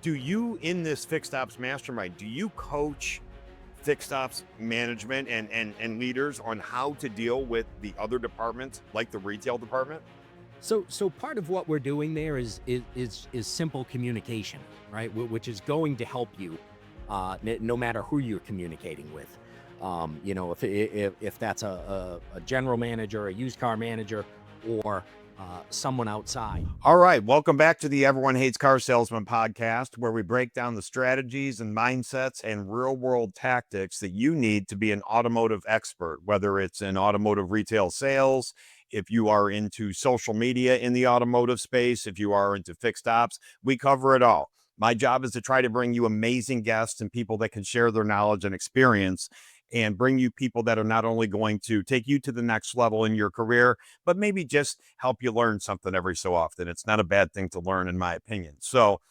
do you, in this fixed ops mastermind, do you coach fixed ops management and leaders on how to deal with the other departments, like the retail department? So part of what we're doing there is simple communication, right? Which is going to help you, no matter who you're communicating with. If that's a general manager, a used car manager, or someone outside. All right, welcome back to the Everyone Hates Car Salesman podcast, where we break down the strategies and mindsets and real world tactics that you need to be an automotive expert, whether it's in automotive retail sales, if you are into social media in the automotive space, if you are into fixed ops, we cover it all. My job is to try to bring you amazing guests and people that can share their knowledge and experience and bring you people that are not only going to take you to the next level in your career, but maybe just help you learn something every so often. It's not a bad thing to learn, in my opinion. So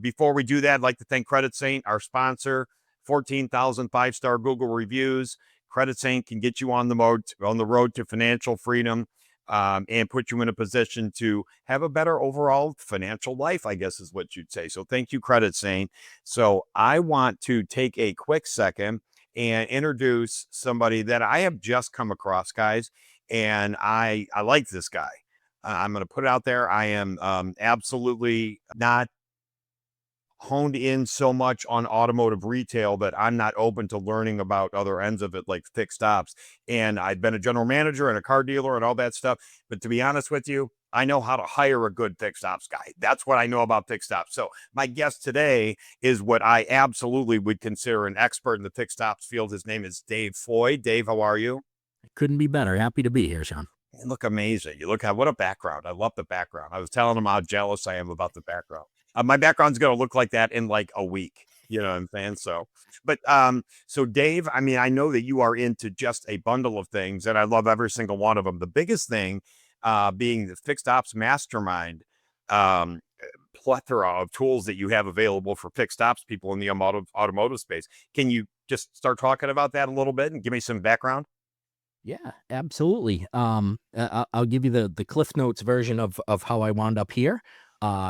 before we do that, I'd like to thank Credit Saint, our sponsor. 14,000 five-star Google reviews. Credit Saint can get you on the road to financial freedom, and put you in a position to have a better overall financial life, I guess is what you'd say. So thank you, Credit Saint. So I want to take a quick second and introduce somebody that I have just come across, guys. And I like this guy. I'm going to put it out there. I am absolutely not honed in so much on automotive retail that I'm not open to learning about other ends of it, like fixed ops. And I've been a general manager and a car dealer and all that stuff. But to be honest with you, I know how to hire a good fixed ops guy. That's what I know about fixed ops. So my guest today is what I absolutely would consider an expert in the fixed ops field. His name is Dave Foy. Dave, how are you? Couldn't be better. Happy to be here, Sean. You look amazing. You look at what a background. I love the background. I was telling him how jealous I am about the background. My background's going to look like that in like a week. You know what I'm saying? So Dave, I mean, I know that you are into just a bundle of things, and I love every single one of them. The biggest thing being the fixed ops mastermind, um, plethora of tools that you have available for fixed ops people in the automotive space. Can you just start talking about that a little bit and give me some background? Yeah, absolutely. I'll give you the Cliff Notes version of how I wound up here.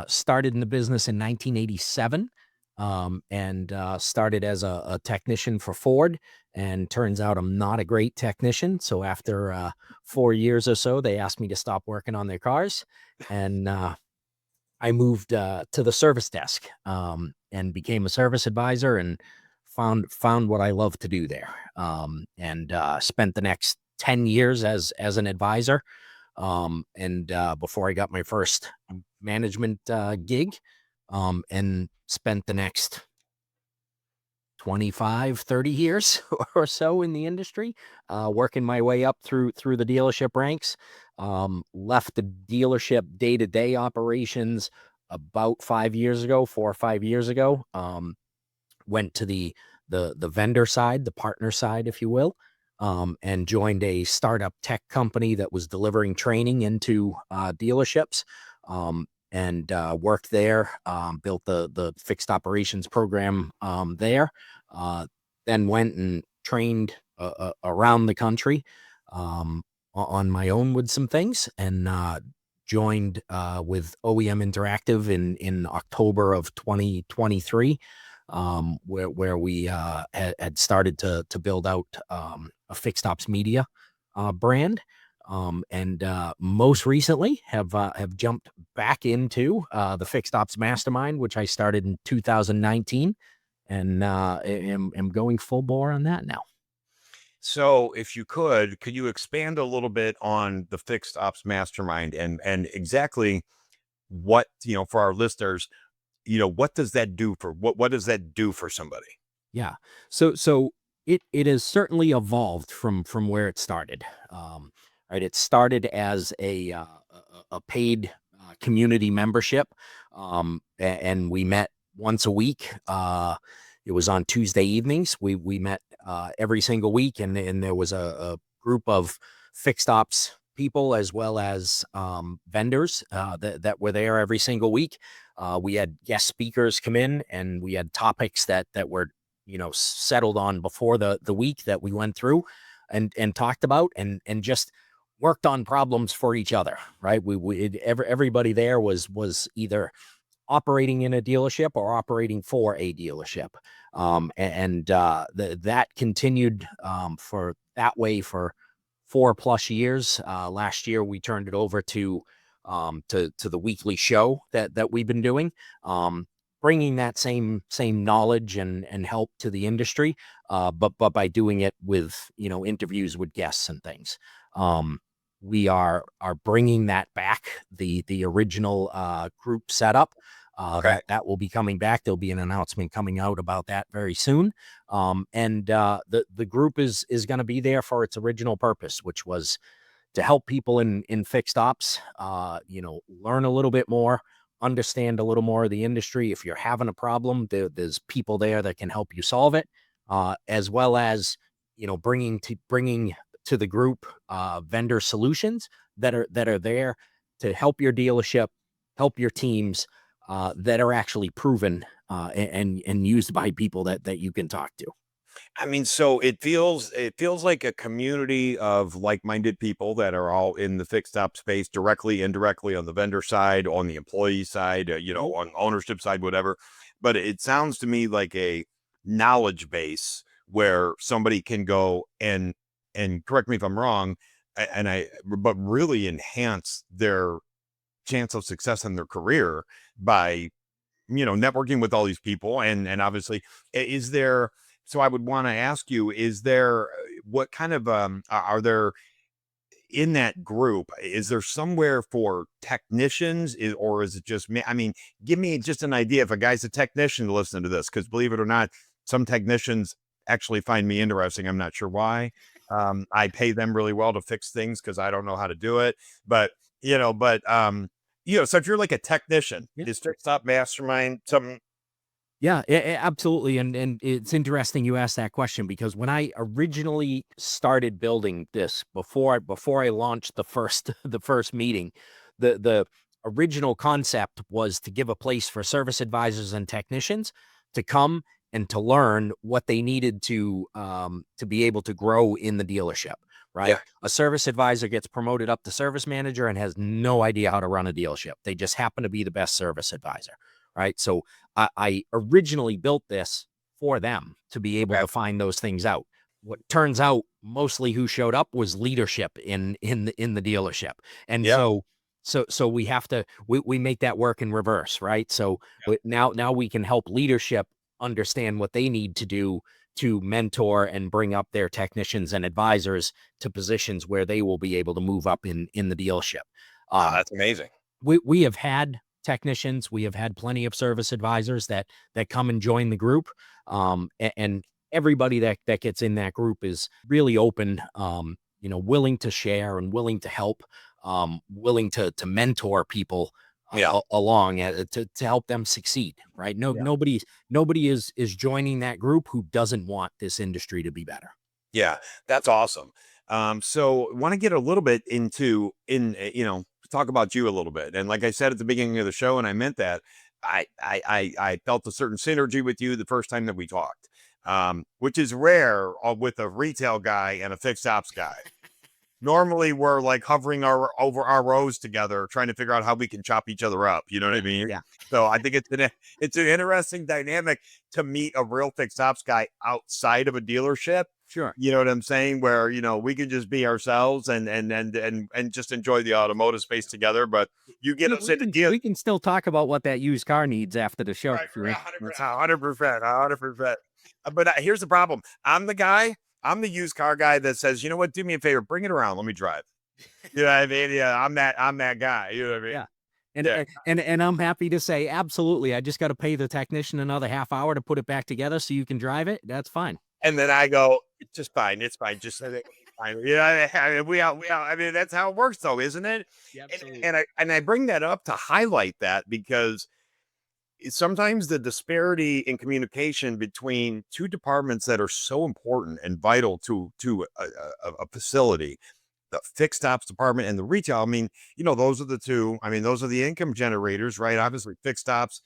Started in the business in 1987, and started as a technician for Ford. And turns out I'm not a great technician. So after 4 years or so, they asked me to stop working on their cars, and I moved to the service desk, and became a service advisor, and found what I love to do there. And spent the next 10 years as an advisor. And before I got my first management gig, and spent the next 25, 30 years or so in the industry, working my way up through the dealership ranks. Left the dealership day-to-day operations about 5 years ago, 4 or 5 years ago. Went to the vendor side, the partner side, if you will, and joined a startup tech company that was delivering training into dealerships, and worked there, built the fixed operations program there, then went and trained around the country, on my own with some things, and joined with OEM Interactive in October of 2023, where we had started to build out a fixed ops media brand, and most recently have jumped back into the fixed ops mastermind, which I started in 2019, and am going full bore on that now. So if you could you expand a little bit on the fixed ops mastermind and exactly what, for our listeners, what does that do for what does that do for somebody? Yeah. So it has certainly evolved from where it started. Right. It started as a paid community membership, and we met once a week. It was on Tuesday evenings. We met every single week, and there was a group of fixed ops people as well as vendors that were there every single week. We had guest speakers come in, and we had topics that were settled on before the week that we went through and talked about, and just worked on problems for each other. Right. Everybody there was either operating in a dealership or operating for a dealership. That continued for that way for 4+ years. Last year, we turned it over to the weekly show that we've been doing, bringing that same knowledge and help to the industry, but by doing it with interviews with guests and things. We are bringing that back, the original group setup. Okay. That will be coming back. There'll be an announcement coming out about that very soon. The group is going to be there for its original purpose, which was to help people in fixed ops, learn a little bit more, understand a little more of the industry. If you're having a problem, there's people there that can help you solve it, as well as bringing to the group vendor solutions that are there to help your dealership, help your teams, that are actually proven and used by people that you can talk to. I mean, so it feels like a community of like-minded people that are all in the fixed op space, directly, indirectly, on the vendor side, on the employee side, Mhm. on ownership side, whatever. But it sounds to me like a knowledge base where somebody can go and correct me if I'm wrong, but really enhance their chance of success in their career by networking with all these people. And obviously, is there, so I would want to ask you, is there, what kind of, are there in that group, is there somewhere for technicians, or is it just me? I mean, give me just an idea if a guy's a technician listening to this, because believe it or not, some technicians actually find me interesting. I'm not sure why. I pay them really well to fix things because I don't know how to do it. But, so if you're like a technician, is Fixed Op Mastermind something? Yeah, absolutely, and it's interesting you asked that question because when I originally started building this, before I launched the first the first meeting, the original concept was to give a place for service advisors and technicians to come and to learn what they needed to be able to grow in the dealership. Right, Yeah. a service advisor gets promoted up to service manager and has no idea how to run a dealership. They just happen to be the best service advisor. Right, so I originally built this for them to be able Okay. to find those things out. What turns out, mostly who showed up was leadership in the dealership, and Yeah. so we make that work in reverse, right? So now we can help leadership understand what they need to do to mentor and bring up their technicians and advisors to positions where they will be able to move up in the dealership. Um, That's amazing. we have had technicians, we have had plenty of service advisors that come and join the group, and everybody that gets in that group is really open, willing to share and willing to help, willing to mentor people Yeah. along to help them succeed. Right? No, nobody is joining that group who doesn't want this industry to be better. Yeah, that's awesome. So want to get a little bit into talk about you a little bit. And like I said at the beginning of the show, and I meant that, I felt a certain synergy with you the first time that we talked, which is rare with a retail guy and a fixed ops guy. Normally we're like hovering over our rows together, trying to figure out how we can chop each other up. You know what I mean? Yeah, So I think it's an interesting dynamic to meet a real fixed ops guy outside of a dealership. sure. You know what I'm saying? Where we can just be ourselves and just enjoy the automotive space together. But you get We, us we in a can deal, we can still talk about what that used car needs after the show right? if you're Right, in. Let's 100%, 100%. But here's the problem: I'm the guy. I'm the used car guy that says, you know what? Do me a favor, bring it around. Let me drive. You know what I mean? Yeah, I'm that guy. You know what I mean? Yeah. And Yeah. and I'm happy to say absolutely. I just got to pay the technician another half hour to put it back together so you can drive it. That's fine. And then I go, it's just fine. It's fine. Just fine. Yeah, I mean, we all. I mean, that's how it works, though, isn't it? Yeah, And absolutely. and I bring that up to highlight that because sometimes the disparity in communication between two departments that are so important and vital to a facility, the fixed ops department and the retail. I mean, those are the two. I mean, those are the income generators, right? Obviously, fixed ops,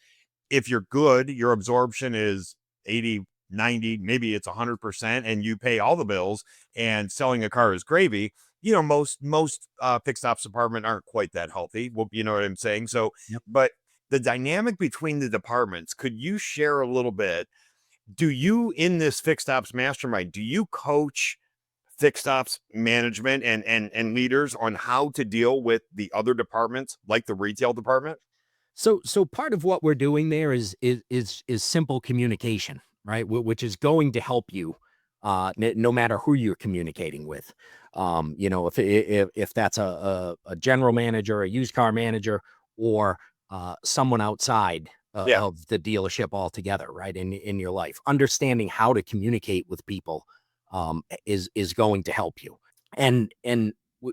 if you're good, your absorption is 80, 90, maybe it's 100%, and you pay all the bills, and selling a car is gravy. Most fixed ops department aren't quite that healthy. Well, you know what I'm saying? So, Yep. but the dynamic between the departments, could you share a little bit? Do you, in this fixed ops mastermind, do you coach fixed ops management and leaders on how to deal with the other departments, like the retail department? So part of what we're doing there is simple communication, right? Which is going to help you, no matter who you're communicating with. If that's a general manager, a used car manager, or someone outside Yeah. of the dealership altogether, right? In your life, understanding how to communicate with people is going to help you. And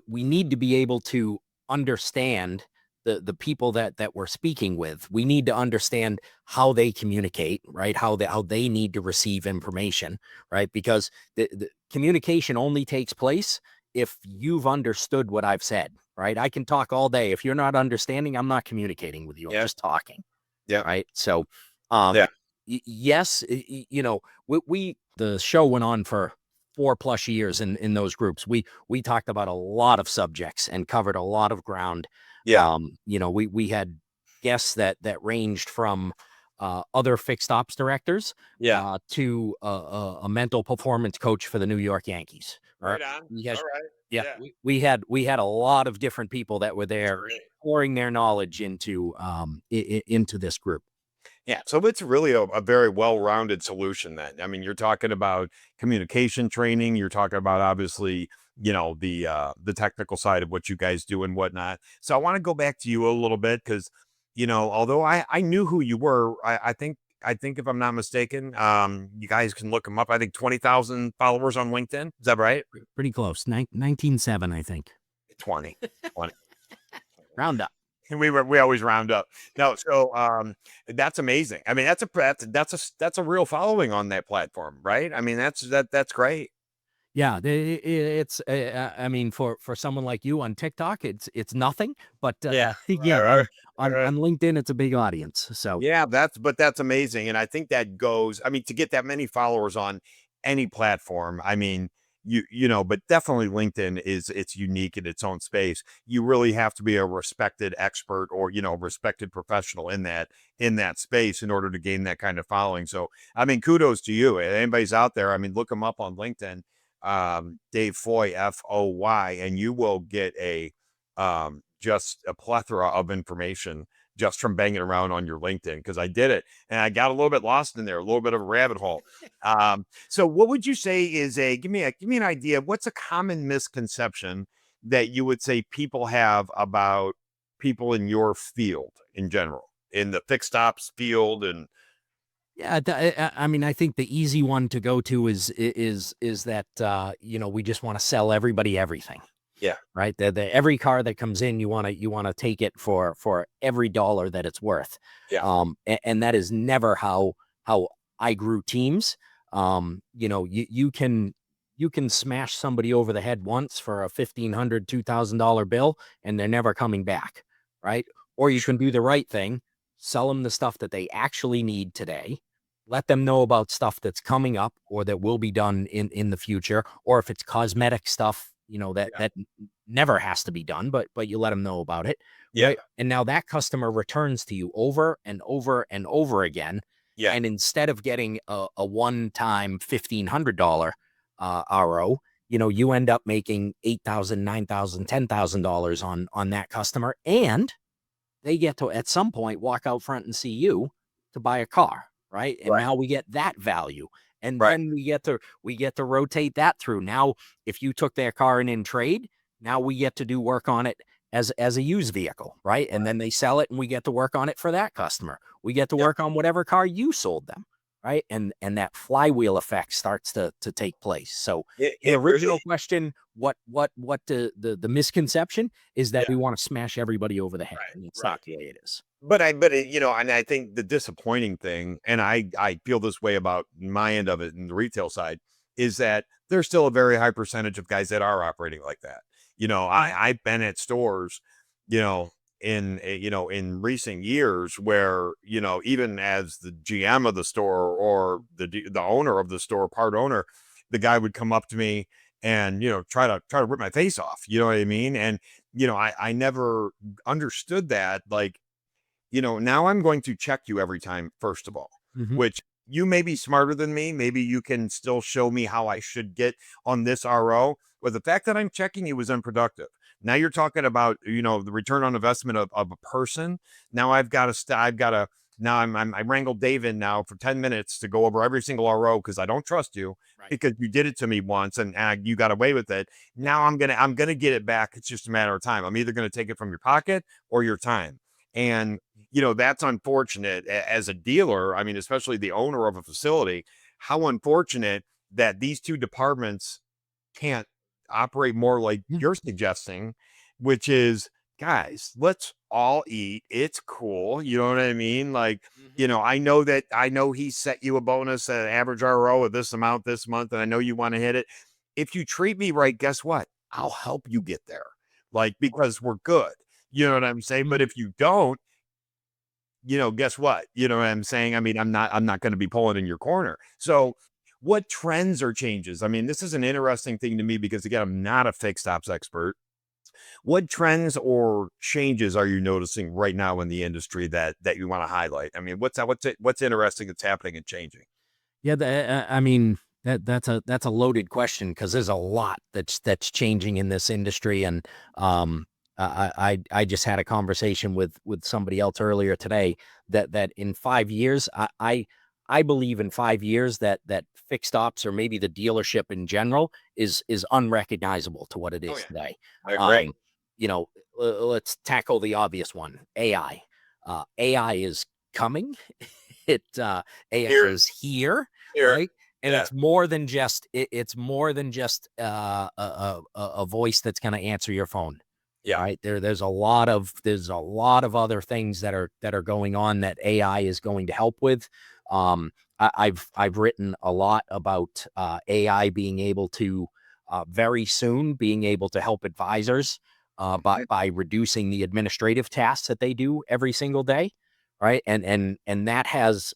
we need to be able to understand the people that we're speaking with. We need to understand how they communicate, right? How they need to receive information, right? Because the communication only takes place if you've understood what I've said, right? I can talk all day. If you're not understanding, I'm not communicating with you. I'm Yeah. just talking, Yeah. right? So, um, Yeah. yes, the show went on for 4+ years in those groups. We talked about a lot of subjects and covered a lot of ground. Yeah. We had guests that ranged from other fixed ops directors Yeah. to a mental performance coach for the New York Yankees. Or Right on. we had, All right. yeah, Yeah. we had a lot of different people that were That's there great. pouring their knowledge into this group. Yeah, so it's really a very well-rounded solution then. I mean, you're talking about communication training, you're talking about obviously, the technical side of what you guys do and whatnot. So I want to go back to you a little bit because, although I knew who you were, I think if I'm not mistaken, you guys can look them up. I think 20,000 followers on LinkedIn. Is that right? Pretty close. 19.7, I think. 20. 20. Round up. We always round up. No, so that's amazing. I mean, that's a real following on that platform, right? I mean, that's great. Yeah, it's I mean, for someone like you on TikTok, it's nothing, but Yeah. yeah, Right, on right, on right. on LinkedIn, it's a big audience. So Yeah, that's amazing, and I think that goes. I mean, to get that many followers on any platform, I mean, but definitely LinkedIn it's unique in its own space. You really have to be a respected expert or respected professional in that space in order to gain that kind of following. So, I mean, kudos to you. If anybody's out there, I mean, look them up on LinkedIn, Dave Foy, Foy, and you will get just a plethora of information just from banging around on your LinkedIn because I did it and I got a little bit lost in there, a little bit of a rabbit hole. So what would you say is give me an idea of what's a common misconception that you would say people have about people in your field in general, in the fixed ops field and yeah, I mean, I think the easy one to go to is that we just want to sell everybody everything, yeah, right? Every car that comes in, you wanna take it for every dollar that it's worth. yeah, And that is never how I grew teams. You can smash somebody over the head once for a $1,500, $2,000 bill, and they're never coming back, right? Or you can do the right thing, sell them the stuff that they actually need today, let them know about stuff that's coming up or that will be done in the future, or if it's cosmetic stuff, that yeah, that never has to be done, but you let them know about it, yeah, right? And now that customer returns to you over and over and over again. yeah, And instead of getting a one-time $1,500 RO, you end up making 8,000, 9,000, $10,000 on that customer, and they get to at some point walk out front and see you to buy a car, right? And right, now we get that value. And right, then we get to rotate that through. Now, if you took their car in trade, now we get to do work on it as a used vehicle, right? And then they sell it and we get to work on it for that customer. We get to yeah. work on whatever car you sold them, right? And that flywheel effect starts to take place. So It your really, original question, what the misconception is that yeah, we want to smash everybody over the head, right, and it's right. not the way it is. And I think the disappointing thing, and I feel this way about my end of it in the retail side, is that there's still a very high percentage of guys that are operating like that. I've been at stores, you know, in recent years where even as the GM of the store or the owner of the store, part owner, the guy would come up to me and try to rip my face off. You know what I mean? And I never understood that, like, now I'm going to check you every time, first of all, Mhm. which you may be smarter than me. Maybe you can still show me how I should get on this RO. But the fact that I'm checking you is unproductive. Now you're talking about, the return on investment of a person. Now I wrangled Dave in now for 10 minutes to go over every single RO because I don't trust you Right. because you did it to me once and you got away with it. Now I'm gonna get it back. It's just a matter of time. I'm either gonna take it from your pocket or your time. And that's unfortunate as a dealer. I mean, especially the owner of a facility, how unfortunate that these two departments can't operate more like Yeah. you're suggesting, which is, guys, let's all eat. It's cool. You know what I mean? Like, Mhm. I know he set you a bonus, an average RO of this amount this month, and I know you want to hit it. If you treat me right, guess what? I'll help you get there. Like, because we're good. You know what I'm saying? But Mhm. if you don't, guess what? You know what I'm saying? I mean, I'm not going to be pulling in your corner. So, what trends or changes? I mean, this is an interesting thing to me because again, I'm not a fixed ops expert. What trends or changes are you noticing right now in the industry that you want to highlight? I mean, what's interesting that's happening and changing? Yeah, I mean, that's a loaded question because there's a lot that's changing in this industry, and I just had a conversation with somebody else earlier today that in 5 years, I believe in 5 years that fixed ops or maybe the dealership in general is unrecognizable to what it Oh is yeah, today. I agree. Um, you know, let's tackle the obvious one, AI. AI is coming. AI Here, is here, here, right? And yeah, it's more than just a voice that's going to answer your phone, yeah, right? There's a lot of other things that are going on that AI is going to help with. I've written a lot about AI being able to very soon being able to help advisors by reducing the administrative tasks that they do every single day, right? And that has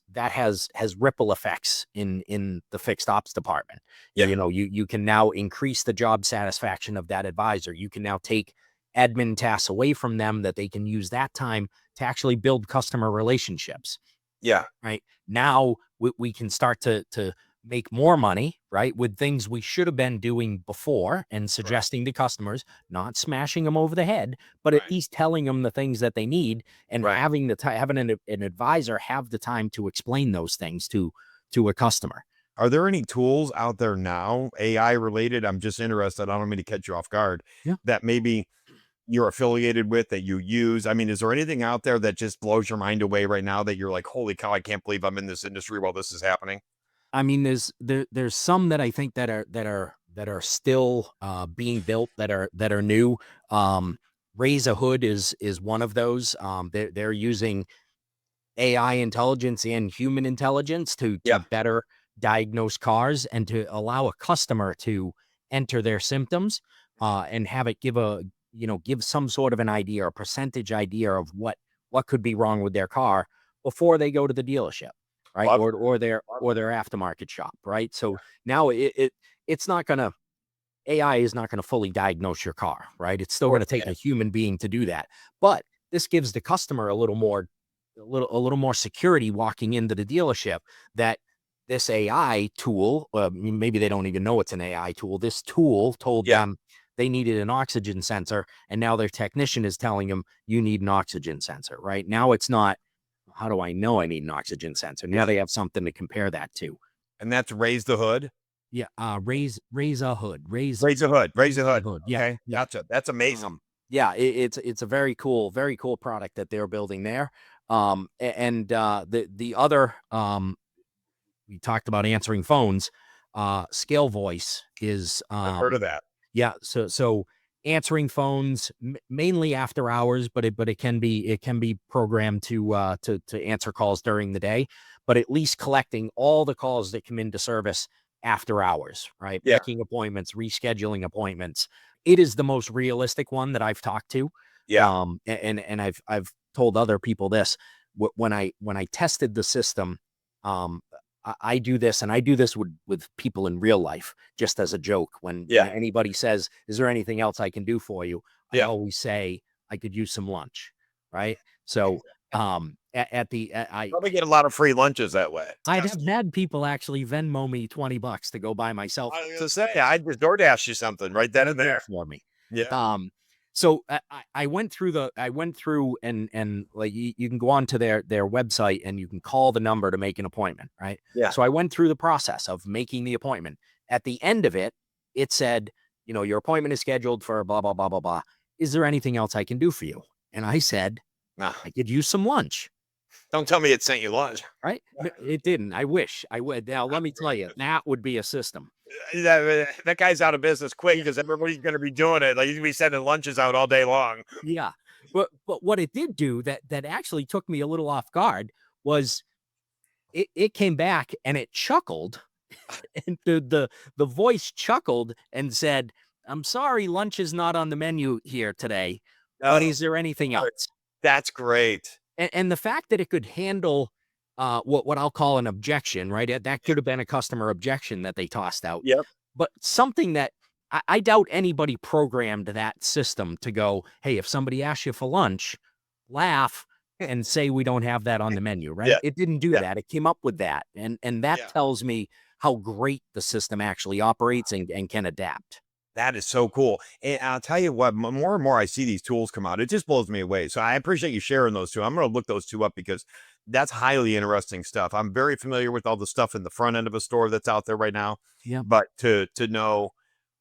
ripple effects in the fixed ops department. yeah, You can now increase the job satisfaction of that advisor. You can now take admin tasks away from them that they can use that time to actually build customer relationships, yeah, right? Now we can start to make more money, right? With things we should have been doing before and correct, suggesting to customers, not smashing them over the head, but at right, least telling them the things that they need and right. having having an advisor have the time to explain those things to a customer. Are there any tools out there now, AI related? I'm just interested. I don't mean to catch you off guard. Yeah. That maybe you're affiliated with that you use? I mean, is there anything out there that just blows your mind away right now that you're like, holy cow, I can't believe I'm in this industry while this is happening? I mean, there's some that I think that are still being built that are new. Raise a Hood is one of those. They're using AI intelligence and human intelligence to Yeah. better diagnose cars and to allow a customer to enter their symptoms and have it give some sort of an idea or percentage idea of what could be wrong with their car before they go to the dealership, right? Love Or their aftermarket shop, right? So now it's not gonna AI is not going to fully diagnose your car, right? It's still going course, to take yeah. a human being to do that. But this gives the customer a little more security walking into the dealership that this AI tool, maybe they don't even know it's an AI tool. This tool told Yeah. them they needed an oxygen sensor, and now their technician is telling them you need an oxygen sensor, right? Now it's not, how do I know I need an oxygen sensor? Now Yeah. they have something to compare that to. And that's raise the hood. Yeah, raise a hood, Raise the hood. Raise the raise a hood. hood. Yeah, Okay. yeah. Gotcha. That's amazing. Um, yeah, it's a very cool product that they're building there. And the other we talked about answering phones. Scale Voice is I've heard of that. yeah. So answering phones mainly after hours, but it can be programmed to answer calls during the day, but at least collecting all the calls that come into service after hours, right? Yeah. Making appointments, rescheduling appointments. It is the most realistic one that I've talked to. Yeah. And I've told other people this when I tested the system. Um, I do this, and I do this with people in real life, just as a joke. When Yeah. anybody says, "Is there anything else I can do for you?" I Yeah. always say, "I could use some lunch," right? So At the Probably get a lot of free lunches that way. I'd have had people actually Venmo me $20 to go buy myself I was gonna say, I'd just DoorDash you something right then and there there. for me. Yeah. Um, so I went through and like you can go on to their website and you can call the number to make an appointment, right? Yeah. So I went through the process of making the appointment. At the end of it, it said, your appointment is scheduled for blah blah blah blah blah. Is there anything else I can do for you? And I said, Nah, I could use some lunch. don't tell me it sent you lunch. Right? It didn't. I wish I would. Now, let me tell you, that would be a system. That guy's out of business quick because everybody's gonna be doing it. Like, he's gonna be sending lunches out all day long. Yeah. But what it did do that actually took me a little off guard was it came back and it chuckled and the voice chuckled and said, "I'm sorry, lunch is not on the menu here today, but Oh, is there anything else?" that's great. And the fact that it could handle what I'll call an objection, right? That could have been a customer objection that they tossed out, Yep. but something that I doubt anybody programmed that system to go, hey, if somebody asks you for lunch, laugh and say we don't have that on the menu, right? Yeah. It didn't do Yeah. that. It came up with that, and that Yeah. tells me how great the system actually operates and can adapt. That is so cool. And I'll tell you what, more and more I see these tools come out, it just blows me away. So I appreciate you sharing those two. I'm going to look those two up because that's highly interesting stuff. I'm very familiar with all the stuff in the front end of a store that's out there right now. Yeah. But to know,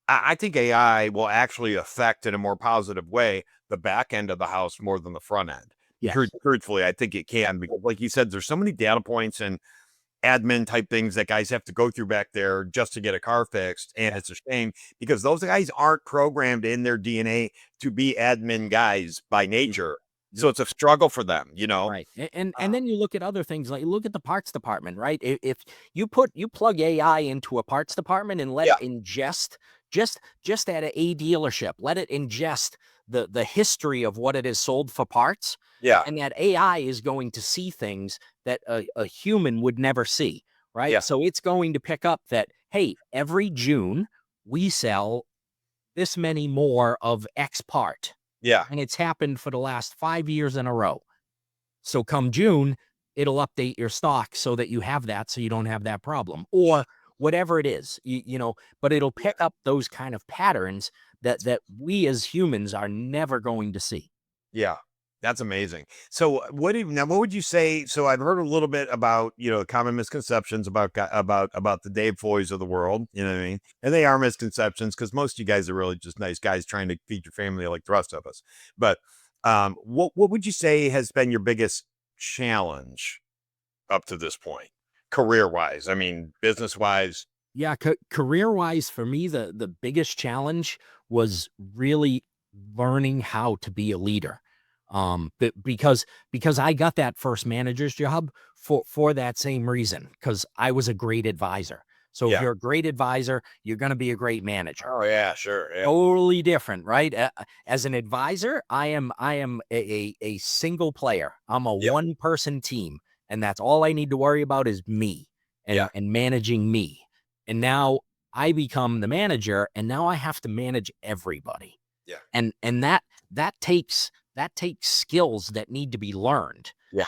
I think AI will actually affect in a more positive way the back end of the house more than the front end. Yes. Truthfully, I think it can because, like you said, there's so many data points and admin type things that guys have to go through back there just to get a car fixed. And it's a shame because those guys aren't programmed in their DNA to be admin guys by nature. So it's a struggle for them, you know? Right. And Uh, then you look at other things, like look at the parts department, right? If you plug AI into a parts department and let yeah, it ingest just at a dealership, let it ingest the history of what it is sold for parts, yeah, and that AI is going to see things that a human would never see, right? yeah, So it's going to pick up that, hey, every June we sell this many more of X part. yeah, And it's happened for the last 5 years in a row. So come June, it'll update your stock so that you have that so you don't have that problem or whatever it is, but it'll yeah. pick up those kind of patterns that we as humans are never going to see. Yeah, that's amazing. So, what would you say? So, I've heard a little bit about common misconceptions about about the Dave Foys of the world. You know what I mean? And they are misconceptions because most of you guys are really just nice guys trying to feed your family like the rest of us. But what would you say has been your biggest challenge up to this point, career wise? I mean, business wise. Yeah, career wise for me, the biggest challenge was really learning how to be a leader. Because I got that first manager's job for that same reason, because I was a great advisor. So if Yeah. you're a great advisor, you're going to be a great manager. Oh yeah, sure. Yeah. Totally different, right? As an advisor, I am a single player. I'm a Yep. one person team, and that's all I need to worry about is me Yeah. and managing me. And now I become the manager, and now I have to manage everybody. Yeah. And that takes skills that need to be learned. Yeah.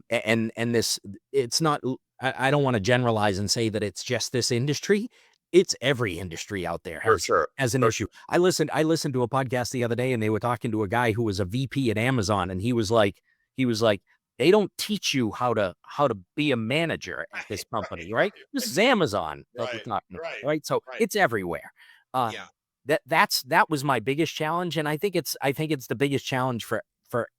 And this it's not I don't want to generalize and say that it's just this industry. It's every industry out there For sure. has an For issue. I listened to a podcast the other day and they were talking to a guy who was a VP at Amazon, and he was like they don't teach you how to be a manager at this company, right? This is Amazon that we're Right. talking about, Right. right? So Right. it's everywhere. Uh, Yeah. that was my biggest challenge, and I think it's the biggest challenge for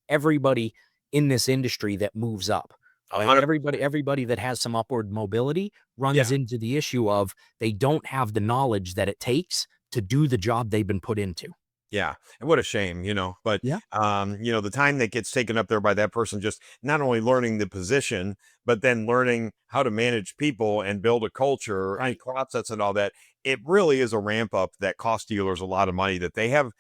everybody in this industry that moves up. Everybody that has some upward mobility Yeah. runs into the issue of they don't have the knowledge that it takes to do the job they've been put into. Yeah, and what a shame, but, Yeah. the time that gets taken up there by that person just not only learning the position, but then learning how to manage people and build a culture and Right. process and all that, it really is a ramp up that costs dealers a lot of money that they have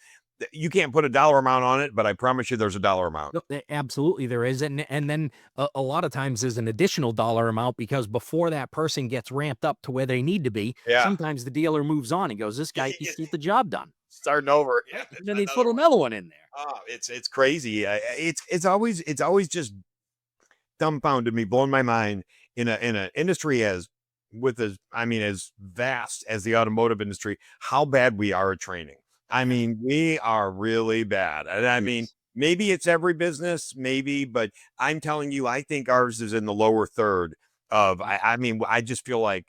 you can't put a dollar amount on it, but I promise you there's a dollar amount. No, absolutely there is, and then a lot of times there's an additional dollar amount because before that person gets ramped up to where they need to be, Yeah. sometimes the dealer moves on and goes, "This guy can get the job done." Starting over. Yeah, Right? And then they put another one in there. it's crazy. It's always just dumbfounded me, blown my mind in an industry as vast as the automotive industry, how bad we are at training. I mean, we are really bad. And I mean, Yes. maybe it's every business, maybe, but I'm telling you, I think ours is in the lower third of I mean, I just feel like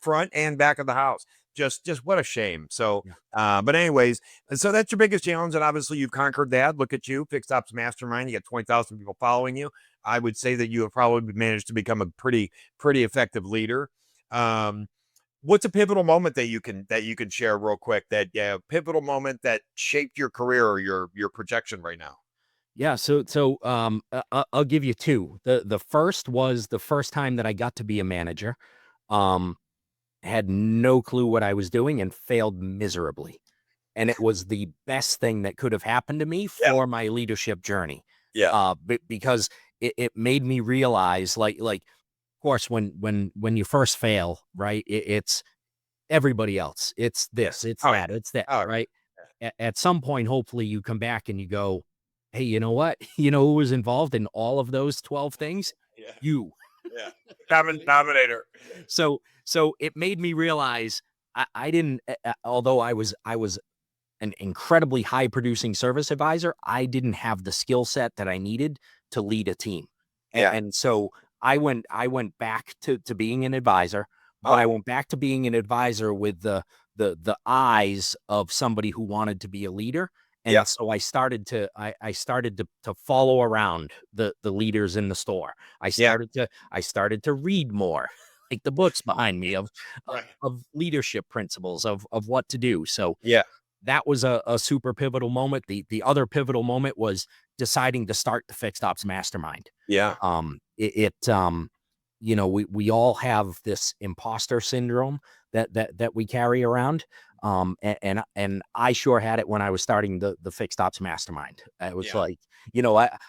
front and back of the house. Just what a shame. So, Yeah. but anyways, so that's your biggest challenge, and obviously you've conquered that. Look at you, Fixed Ops Mastermind. You got 20,000 people following you. I would say that you have probably managed to become a pretty effective leader. Um, what's a pivotal moment that you can share real quick? That yeah, pivotal moment that shaped your career or your projection right now. Yeah, I'll give you 2. The first was the first time that I got to be a manager. Um, had no clue what I was doing and failed miserably. And it was the best thing that could have happened to me Yeah, for my leadership journey. yeah, Because it made me realize, of course, when you first fail, right? It's everybody else. It's yeah. this, it's Oh yeah. that, it's that, Oh right? At some point, hopefully, you come back and you go, "Hey, you know what? You know who was involved in all of those 12 things? yeah, You." yeah. Common denominator. So it made me realize I didn't, although I was an incredibly high producing service advisor, I didn't have the skill set that I needed to lead a team. Yeah. And so I went back to being an advisor, but Oh I went back to being an advisor with the eyes of somebody who wanted to be a leader. yeah, And so I started to follow around the leaders in the store. yeah. I started to read more, like the books behind me Right. of leadership principles of what to do. So Yeah. that was a super pivotal moment. The other pivotal moment was deciding to start the Fixed Ops Mastermind. Yeah. We all have this imposter syndrome that we carry around. And I sure had it when I was starting the Fixed Ops Mastermind. It was Yeah. like,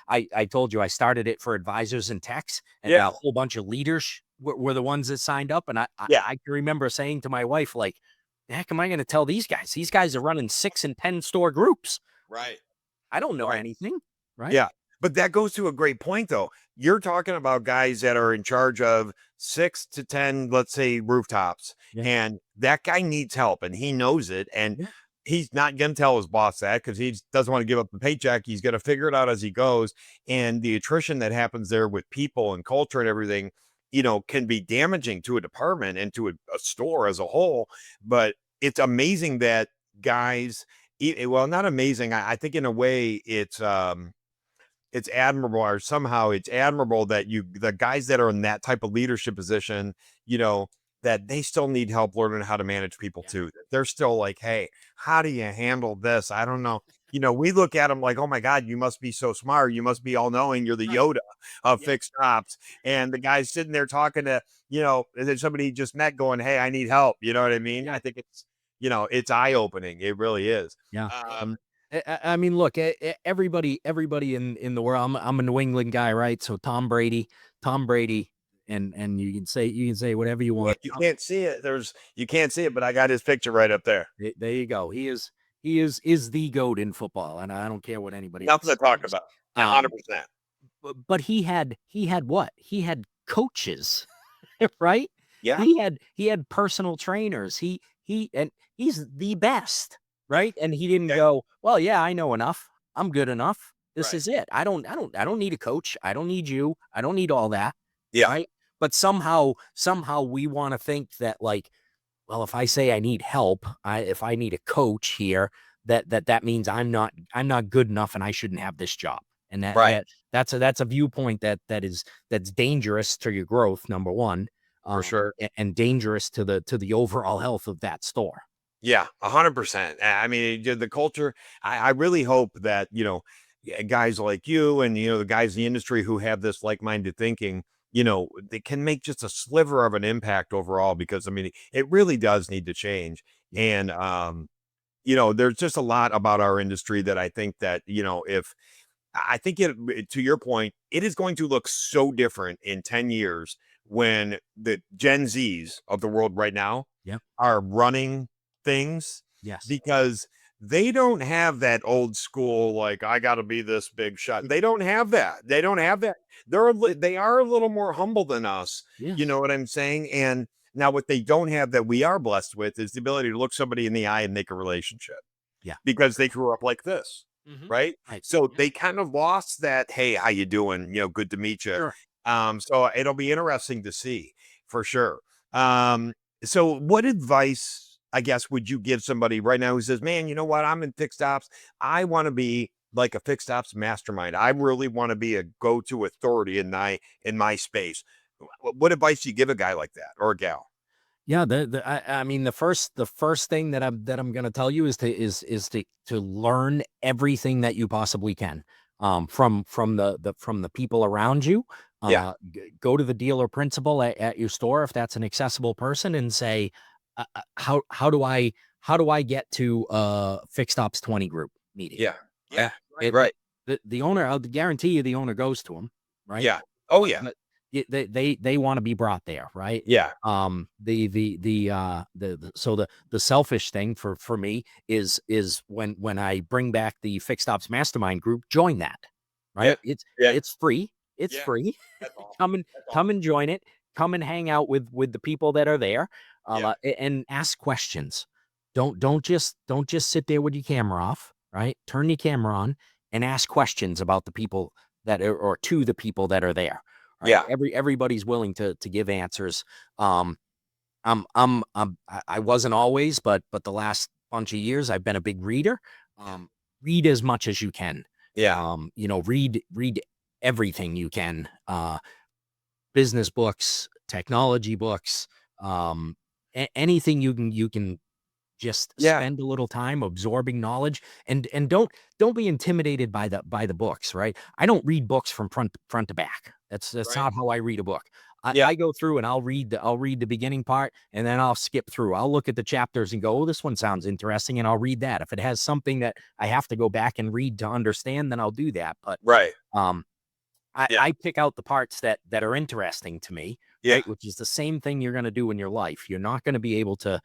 I told you I started it for advisors and techs, and Yeah. a whole bunch of leaders were the ones that signed up. And Yeah. I can remember saying to my wife, like, the heck am I going to tell these guys? These guys are running 6 and 10 store groups. Right. I don't know Right. anything, right? Yeah. But that goes to a great point though. You're talking about guys that are in charge of 6 to 10, let's say rooftops, Yeah, and that guy needs help and he knows it. And yeah, he's not going to tell his boss that because he doesn't want to give up the paycheck. He's going to figure it out as he goes. And the attrition that happens there with people and culture and everything, can be damaging to a department and to a store as a whole. But it's amazing that guys, well, not amazing. I think in a way it's admirable, or somehow it's admirable that the guys that are in that type of leadership position, you know, that they still need help learning how to manage people yeah, too. They're still like, hey, how do you handle this? I don't know. We look at them like, oh my God, you must be so smart. You must be all knowing. You're the right. Yoda of Yeah, fixed ops. And the guy's sitting there talking to, and then somebody he just met going, hey, I need help. You know what I mean? yeah, I think it's eye opening. It really is. yeah. Um, I mean, look, everybody in the world. I'm a New England guy, right? So Tom Brady, and you can say whatever you want. You can't see it. You can't see it, but I got his picture right up there. There you go. He is the goat in football, and I don't care what anybody Nothing to else talk says. about. Um, 100%. but he had what? He had coaches, right? Yeah. He had personal trainers. And he's the best, right? And he didn't Yeah. go, "Well, yeah, I know enough. I'm good enough. This Right. is it. I don't need a coach. I don't need you. I don't need all that." Yeah. Right? But somehow we want to think that, like, well, if I say I need help, if I need a coach here, that means I'm not good enough and I shouldn't have this job. And Right. that's a viewpoint that's dangerous to your growth, number one, For sure. and dangerous to the overall health of that store. Yeah. 100%. I mean, the culture, I really hope that, guys like you and, the guys in the industry who have this like-minded thinking, they can make just a sliver of an impact overall because, I mean, it really does need to change. Yeah, And, there's just a lot about our industry that I think that, if I think to your point, it is going to look so different in 10 years when the Gen Zs of the world right now yeah, are running things yes, because they don't have that old school, like, I got to be this big shot. They don't have that. They don't have that. They are a little more humble than us. You know Yes. what I'm saying? And now what they don't have that we are blessed with is the ability to look somebody in the eye and make a relationship Yeah. because they grew up like this, Hmm. right? Right. So Yeah. they kind of lost that, hey, how you doing? Good to meet you. Sure. So it'll be interesting to see for sure. Um, so what advice, I guess, would you give somebody right now who says, man, you know what? I'm in fixed ops. I want to be like a fixed ops mastermind. I really want to be a go-to authority in my space. What advice do you give a guy like that or a gal? Yeah, I mean the first thing that I'm going to tell you is to learn everything that you possibly can, from the people around you. Yeah. Go to the dealer principal at your store if that's an accessible person and say, how do I get to fixed ops 20 group meeting? Yeah. Right? Yeah. It Right. the owner, I'll guarantee you the owner goes to him, right? Yeah. Oh yeah. But they want to be brought there, right? Yeah. The selfish thing for me is when I bring back the fixed ops mastermind group, join that, Yeah. right? It's Yeah. it's free. It's Yeah. free. That's awesome. come and That's come awesome. and join it. Come and hang out with the people that are there, Yeah. and ask questions. Don't just sit there with your camera off, right? Turn your camera on and ask questions about the people that are, or to the people that are there. Right? Yeah. Everybody's willing to give answers. Um, I wasn't always, but the last bunch of years I've been a big reader. Um, Read as much as you can. Yeah. Read everything you can. Business books, technology books, anything you can just Yeah. spend a little time absorbing knowledge, and don't be intimidated by the books, right? I don't read books from front to back. That's Right. not how I read a book. I, Yeah. I go through and I'll read the beginning part, and then I'll skip through. I'll look at the chapters and go, oh, this one sounds interesting, and I'll read that. If it has something that I have to go back and read to understand, then I'll do that. But Right. um, I, Yeah. I pick out the parts that are interesting to me, Yeah. right? Which is the same thing you're going to do in your life. You're not going to be able to,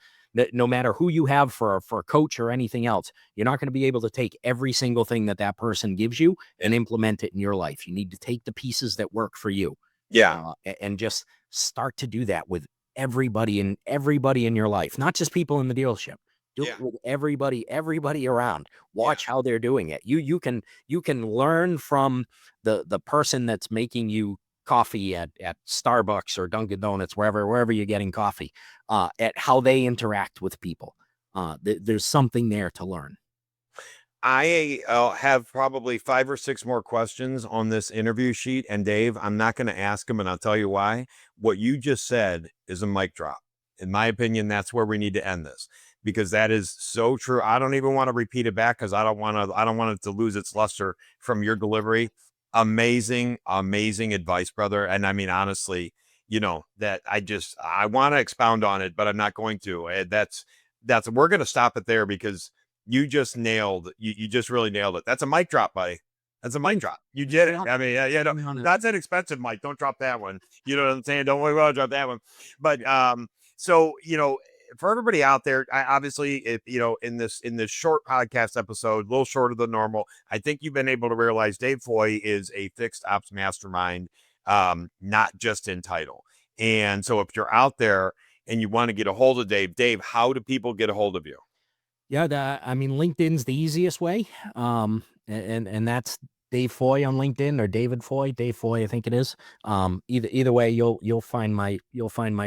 no matter who you have for a coach or anything else, you're not going to be able to take every single thing that person gives you Yeah. and implement it in your life. You need to take the pieces that work for you, Yeah. and just start to do that with everybody in your life, not just people in the dealership. Do Yeah. it with everybody around. Yeah. Watch how they're doing it. You can learn from the person that's making you coffee at Starbucks or Dunkin' Donuts, wherever you're getting coffee, at how they interact with people. There's something there to learn. I have probably 5 or 6 more questions on this interview sheet. And Dave, I'm not going to ask them, and I'll tell you why. What you just said is a mic drop. In my opinion, that's where we need to end this because that is so true. I don't even want to repeat it back because I don't want it to lose its luster from your delivery. Amazing, amazing advice, brother. And I mean, honestly, that I want to expound on it, but I'm not going to. That's we're going to stop it there because you just really nailed it. That's a mic drop, buddy. That's a mic drop. You did it. I mean, yeah, no, that's an expensive mic. Don't drop that one. You know what I'm saying? Don't worry about drop that one. But so for everybody out there, obviously, if in this short podcast episode, a little shorter than normal, I think you've been able to realize Dave Foy is a fixed ops mastermind, not just in title. And so if you're out there and you want to get a hold of Dave, how do people get a hold of you? Yeah, I mean, LinkedIn's the easiest way. And that's Dave Foy on LinkedIn, or Dave Foy, I think it is. Either way, you'll find my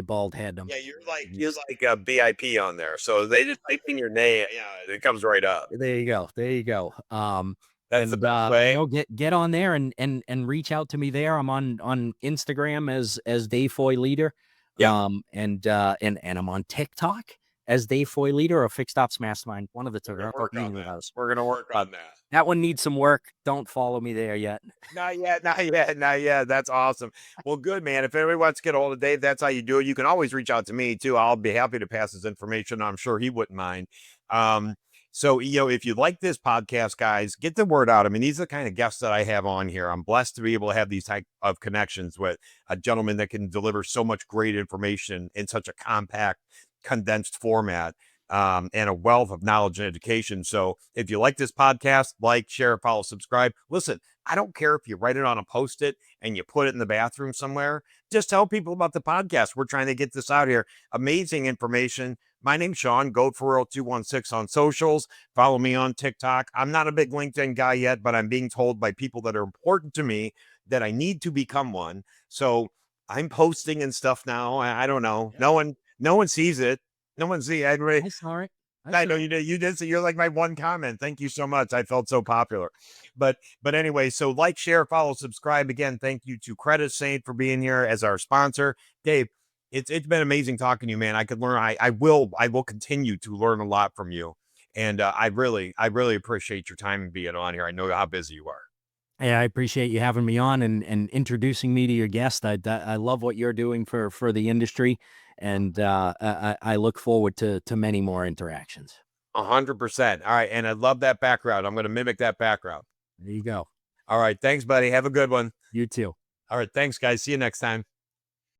bald head. Yeah, you're like a VIP on there. So they just type in your name. Yeah, it comes right up. There you go. There you go. That's the And best way. get on there and reach out to me there. I'm on Instagram as Dave Foy Leader. Yeah, And I'm on TikTok as Dave Foy Leader or Fixed Ops Mastermind. One of the two. we're gonna Or work on either of that. those. We're gonna work on that. That one needs some work. Don't follow me there yet. Not yet, not yet, not yet. That's awesome. Well, good man. If anybody wants to get a hold of Dave, that's how you do it. You can always reach out to me too. I'll be happy to pass his information. I'm sure he wouldn't mind. Um, so if you like this podcast, guys, get the word out. I mean, these are the kind of guests that I have on here. I'm blessed to be able to have these type of connections with a gentleman that can deliver so much great information in such a compact, condensed format. and a wealth of knowledge and education. So if you like this podcast, like, share, follow, subscribe. Listen, I don't care if you write it on a post-it and you put it in the bathroom somewhere. Just tell people about the podcast. We're trying to get this out here. Amazing information. My name's Sean, GoForReal216 on socials. Follow me on TikTok. I'm not a big LinkedIn guy yet, but I'm being told by people that are important to me that I need to become one. So I'm posting and stuff now. I don't know. Yeah. No one sees it. No one sees it. I saw it. I I saw know it. you did. You did. So you're like my one comment. Thank you so much. I felt so popular. But anyway, so like, share, follow, subscribe. Again, thank you to Credit Saint for being here as our sponsor. Dave, it's been amazing talking to you, man. I could learn. I will continue to learn a lot from you. And I really appreciate your time being on here. I know how busy you are. Yeah, I appreciate you having me on and introducing me to your guest. I love what you're doing for the industry, and I look forward to many more interactions. 100%. All right. And I love that background. I'm going to mimic that background. There you go. All right. Thanks, buddy. Have a good one. You too. All right. Thanks, guys. See you next time.